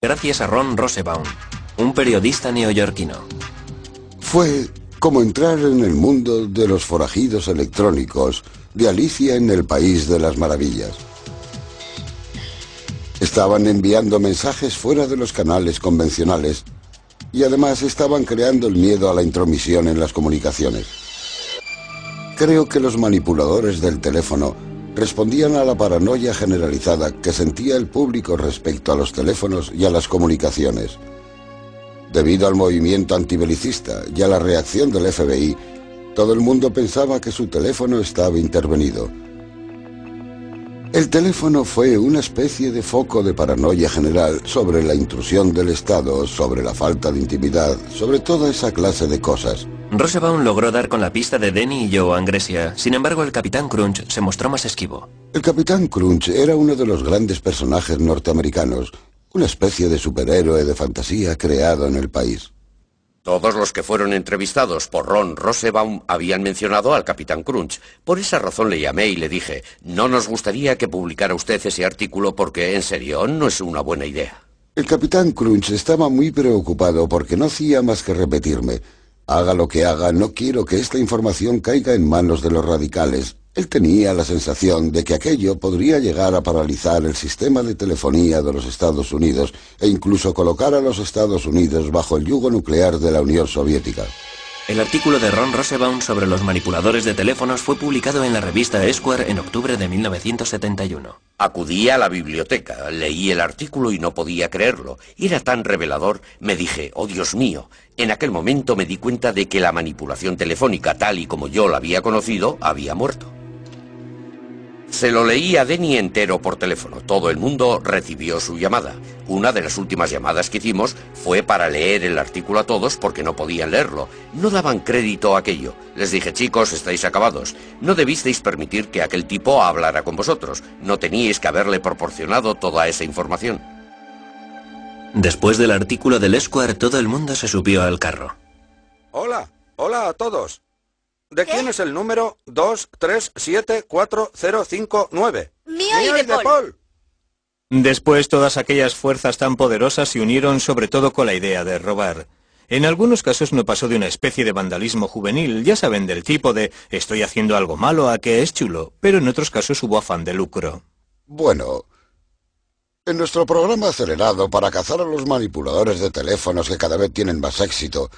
gracias a Ron Rosenbaum, un periodista neoyorquino. Fue como entrar en el mundo de los forajidos electrónicos de Alicia en el País de las Maravillas. Estaban enviando mensajes fuera de los canales convencionales y además estaban creando el miedo a la intromisión en las comunicaciones. Creo que los manipuladores del teléfono respondían a la paranoia generalizada que sentía el público respecto a los teléfonos y a las comunicaciones. Debido al movimiento antibelicista y a la reacción del FBI, todo el mundo pensaba que su teléfono estaba intervenido. El teléfono fue una especie de foco de paranoia general sobre la intrusión del Estado, sobre la falta de intimidad, sobre toda esa clase de cosas. Rosenbaum logró dar con la pista de Denny y Joe Angresia. Sin embargo, el Capitán Crunch se mostró más esquivo. El Capitán Crunch era uno de los grandes personajes norteamericanos, una especie de superhéroe de fantasía creado en el país. Todos los que fueron entrevistados por Ron Rosenbaum habían mencionado al Capitán Crunch. Por esa razón le llamé y le dije, no nos gustaría que publicara usted ese artículo porque, en serio, no es una buena idea. El Capitán Crunch estaba muy preocupado porque no hacía más que repetirme, haga lo que haga, no quiero que esta información caiga en manos de los radicales. Él tenía la sensación de que aquello podría llegar a paralizar el sistema de telefonía de los Estados Unidos e incluso colocar a los Estados Unidos bajo el yugo nuclear de la Unión Soviética. El artículo de Ron Rosenbaum sobre los manipuladores de teléfonos fue publicado en la revista Esquire en octubre de 1971. Acudí a la biblioteca, leí el artículo y no podía creerlo. Era tan revelador, me dije, oh Dios mío. En aquel momento me di cuenta de que la manipulación telefónica, tal y como yo la había conocido, había muerto. Se lo leí a Denny entero por teléfono. Todo el mundo recibió su llamada. Una de las últimas llamadas que hicimos fue para leer el artículo a todos porque no podían leerlo. No daban crédito a aquello. Les dije, chicos, estáis acabados. No debisteis permitir que aquel tipo hablara con vosotros. No teníais que haberle proporcionado toda esa información. Después del artículo del Esquire, todo el mundo se subió al carro. Hola a todos. ¿De quién es el número 2374059? Mío y de Paul. Después, todas aquellas fuerzas tan poderosas se unieron sobre todo con la idea de robar. En algunos casos no pasó de una especie de vandalismo juvenil, ya saben, del tipo de estoy haciendo algo malo a que es chulo, pero en otros casos hubo afán de lucro. Bueno, en nuestro programa acelerado para cazar a los manipuladores de teléfonos que cada vez tienen más éxito,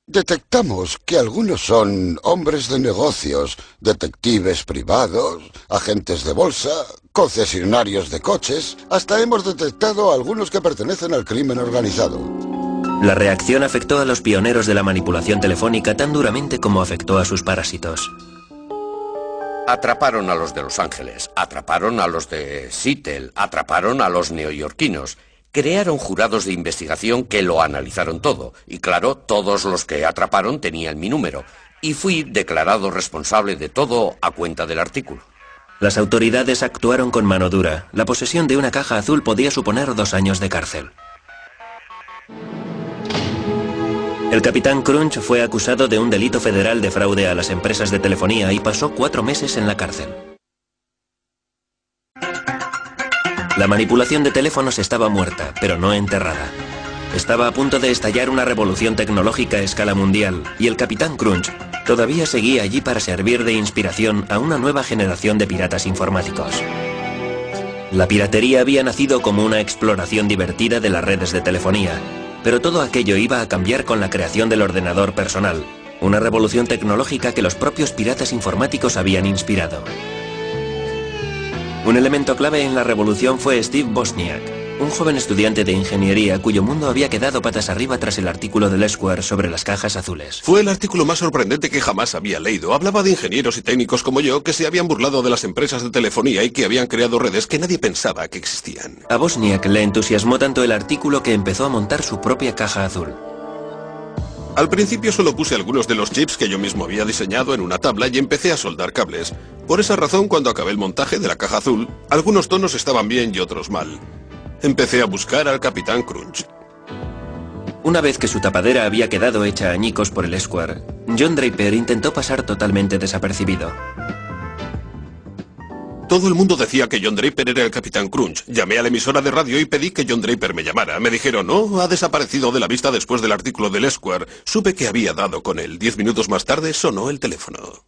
detectamos que algunos son hombres de negocios, detectives privados, agentes de bolsa, concesionarios de coches, hasta hemos detectado a algunos que pertenecen al crimen organizado. La reacción afectó a los pioneros de la manipulación telefónica tan duramente como afectó a sus parásitos. Atraparon a los de Los Ángeles, atraparon a los de Seattle, atraparon a los neoyorquinos. Crearon jurados de investigación que lo analizaron todo. Y claro, todos los que atraparon tenían mi número. Y fui declarado responsable de todo a cuenta del artículo. Las autoridades actuaron con mano dura. La posesión de una caja azul podía suponer 2 años de cárcel. El Capitán Crunch fue acusado de un delito federal de fraude a las empresas de telefonía y pasó 4 meses en la cárcel. La manipulación de teléfonos estaba muerta, pero no enterrada. Estaba a punto de estallar una revolución tecnológica a escala mundial, y el Capitán Crunch todavía seguía allí para servir de inspiración a una nueva generación de piratas informáticos. La piratería había nacido como una exploración divertida de las redes de telefonía, pero todo aquello iba a cambiar con la creación del ordenador personal, una revolución tecnológica que los propios piratas informáticos habían inspirado. Un elemento clave en la revolución fue Steve Wozniak, un joven estudiante de ingeniería cuyo mundo había quedado patas arriba tras el artículo del Esquire sobre las cajas azules. Fue el artículo más sorprendente que jamás había leído. Hablaba de ingenieros y técnicos como yo que se habían burlado de las empresas de telefonía y que habían creado redes que nadie pensaba que existían. A Wozniak le entusiasmó tanto el artículo que empezó a montar su propia caja azul. Al principio solo puse algunos de los chips que yo mismo había diseñado en una tabla y empecé a soldar cables. Por esa razón, cuando acabé el montaje de la caja azul, algunos tonos estaban bien y otros mal. Empecé a buscar al Capitán Crunch. Una vez que su tapadera había quedado hecha añicos por el Esquire, John Draper intentó pasar totalmente desapercibido. Todo el mundo decía que John Draper era el Capitán Crunch. Llamé a la emisora de radio y pedí que John Draper me llamara. Me dijeron, no, ha desaparecido de la vista después del artículo del Esquire. Supe que había dado con él. 10 minutos más tarde sonó el teléfono.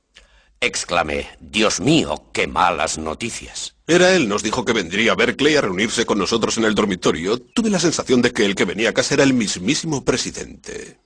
Exclamé, Dios mío, qué malas noticias. Era él, nos dijo que vendría a Berkeley a reunirse con nosotros en el dormitorio. Tuve la sensación de que el que venía a casa era el mismísimo presidente.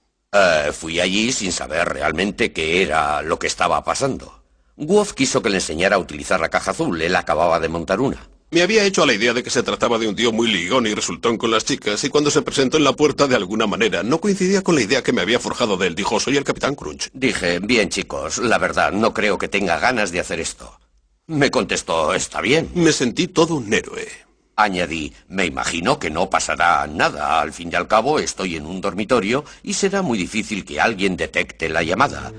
Fui allí sin saber realmente qué era lo que estaba pasando. Wolf quiso que le enseñara a utilizar la caja azul. Él acababa de montar una. Me había hecho a la idea de que se trataba de un tío muy ligón y resultón con las chicas, y cuando se presentó en la puerta de alguna manera no coincidía con la idea que me había forjado de él. Dijo, soy el Capitán Crunch. Dije, bien chicos, la verdad, no creo que tenga ganas de hacer esto. Me contestó, está bien. Me sentí todo un héroe. Añadí, me imagino que no pasará nada. Al fin y al cabo, estoy en un dormitorio y será muy difícil que alguien detecte la llamada.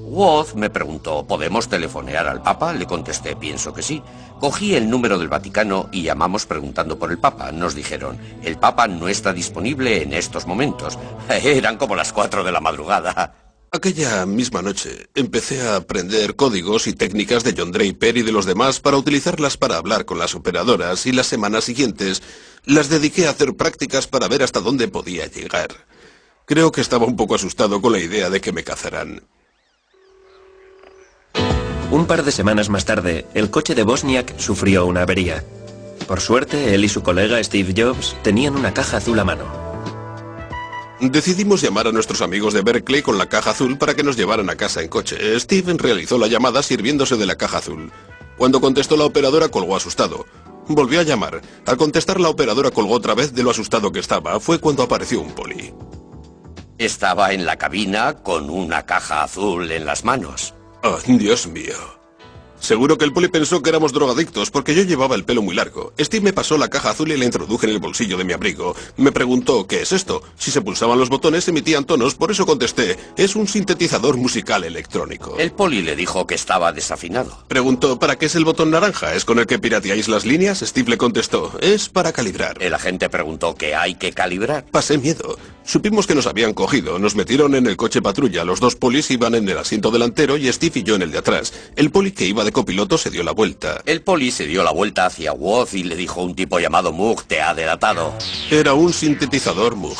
Woz me preguntó, ¿podemos telefonear al Papa? Le contesté, pienso que sí. Cogí el número del Vaticano y llamamos preguntando por el Papa. Nos dijeron, el Papa no está disponible en estos momentos. Eran como las 4 de la madrugada. Aquella misma noche empecé a aprender códigos y técnicas de John Draper y de los demás para utilizarlas para hablar con las operadoras, y las semanas siguientes las dediqué a hacer prácticas para ver hasta dónde podía llegar. Creo que estaba un poco asustado con la idea de que me cazaran. Un par de semanas más tarde, el coche de Wozniak sufrió una avería. Por suerte, él y su colega Steve Jobs tenían una caja azul a mano. Decidimos llamar a nuestros amigos de Berkeley con la caja azul para que nos llevaran a casa en coche. Steve realizó la llamada sirviéndose de la caja azul. Cuando contestó la operadora colgó asustado. Volvió a llamar. Al contestar la operadora colgó otra vez de lo asustado que estaba. Fue cuando apareció un poli. Estaba en la cabina con una caja azul en las manos. Oh, Dios mío. Seguro que el poli pensó que éramos drogadictos porque yo llevaba el pelo muy largo. Steve me pasó la caja azul y la introduje en el bolsillo de mi abrigo. Me preguntó, ¿qué es esto? Si se pulsaban los botones emitían tonos, por eso contesté, es un sintetizador musical electrónico. El poli le dijo que estaba desafinado. Preguntó, ¿para qué es el botón naranja? ¿Es con el que pirateáis las líneas? Steve le contestó, es para calibrar. El agente preguntó, ¿qué hay que calibrar? Pasé miedo. Supimos que nos habían cogido, nos metieron en el coche patrulla. Los dos polis iban en el asiento delantero y Steve y yo en el de atrás. El poli que iba de copiloto se dio la vuelta. El poli se dio la vuelta hacia Woz y le dijo, un tipo llamado Moog te ha delatado. Era un sintetizador Moog.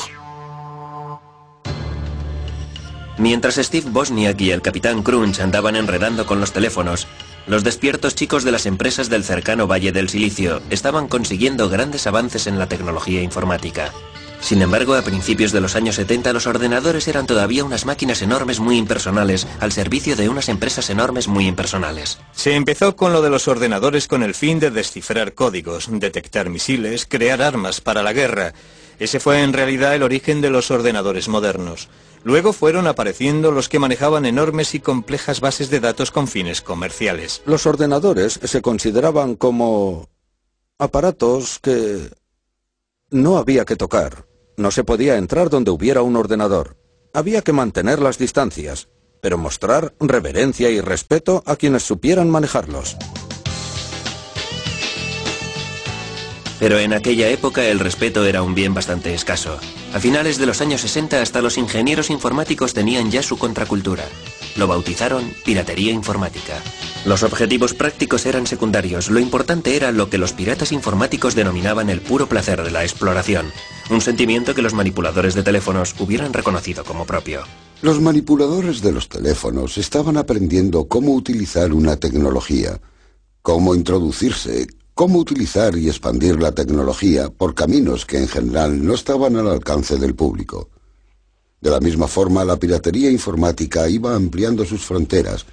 Mientras Steve Wozniak y el Capitán Crunch andaban enredando con los teléfonos, los despiertos chicos de las empresas del cercano Valle del Silicio estaban consiguiendo grandes avances en la tecnología informática. Sin embargo, a principios de los años 70 los ordenadores eran todavía unas máquinas enormes muy impersonales al servicio de unas empresas enormes muy impersonales. Se empezó con lo de los ordenadores con el fin de descifrar códigos, detectar misiles, crear armas para la guerra. Ese fue en realidad el origen de los ordenadores modernos. Luego fueron apareciendo los que manejaban enormes y complejas bases de datos con fines comerciales. Los ordenadores se consideraban como aparatos que no había que tocar. No se podía entrar donde hubiera un ordenador. Había que mantener las distancias, pero mostrar reverencia y respeto a quienes supieran manejarlos. Pero en aquella época el respeto era un bien bastante escaso. A finales de los años 60 hasta los ingenieros informáticos tenían ya su contracultura. Lo bautizaron piratería informática. Los objetivos prácticos eran secundarios, lo importante era lo que los piratas informáticos denominaban el puro placer de la exploración, un sentimiento que los manipuladores de teléfonos hubieran reconocido como propio. Los manipuladores de los teléfonos estaban aprendiendo cómo utilizar una tecnología, cómo introducirse, cómo utilizar y expandir la tecnología por caminos que en general no estaban al alcance del público. De la misma forma, la piratería informática iba ampliando sus fronteras,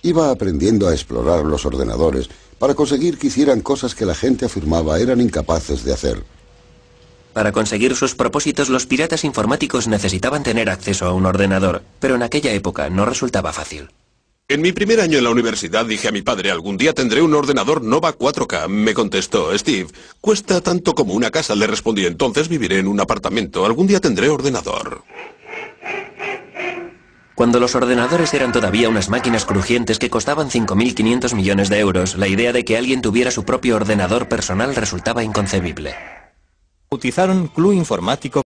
iba aprendiendo a explorar los ordenadores para conseguir que hicieran cosas que la gente afirmaba eran incapaces de hacer. Para conseguir sus propósitos, los piratas informáticos necesitaban tener acceso a un ordenador, pero en aquella época no resultaba fácil. En mi primer año en la universidad dije a mi padre, algún día tendré un ordenador Nova 4K. Me contestó, Steve, cuesta tanto como una casa. Le respondí, entonces viviré en un apartamento. Algún día tendré ordenador. Cuando los ordenadores eran todavía unas máquinas crujientes que costaban 5.500 millones de euros, la idea de que alguien tuviera su propio ordenador personal resultaba inconcebible. Utilizaron Club Informático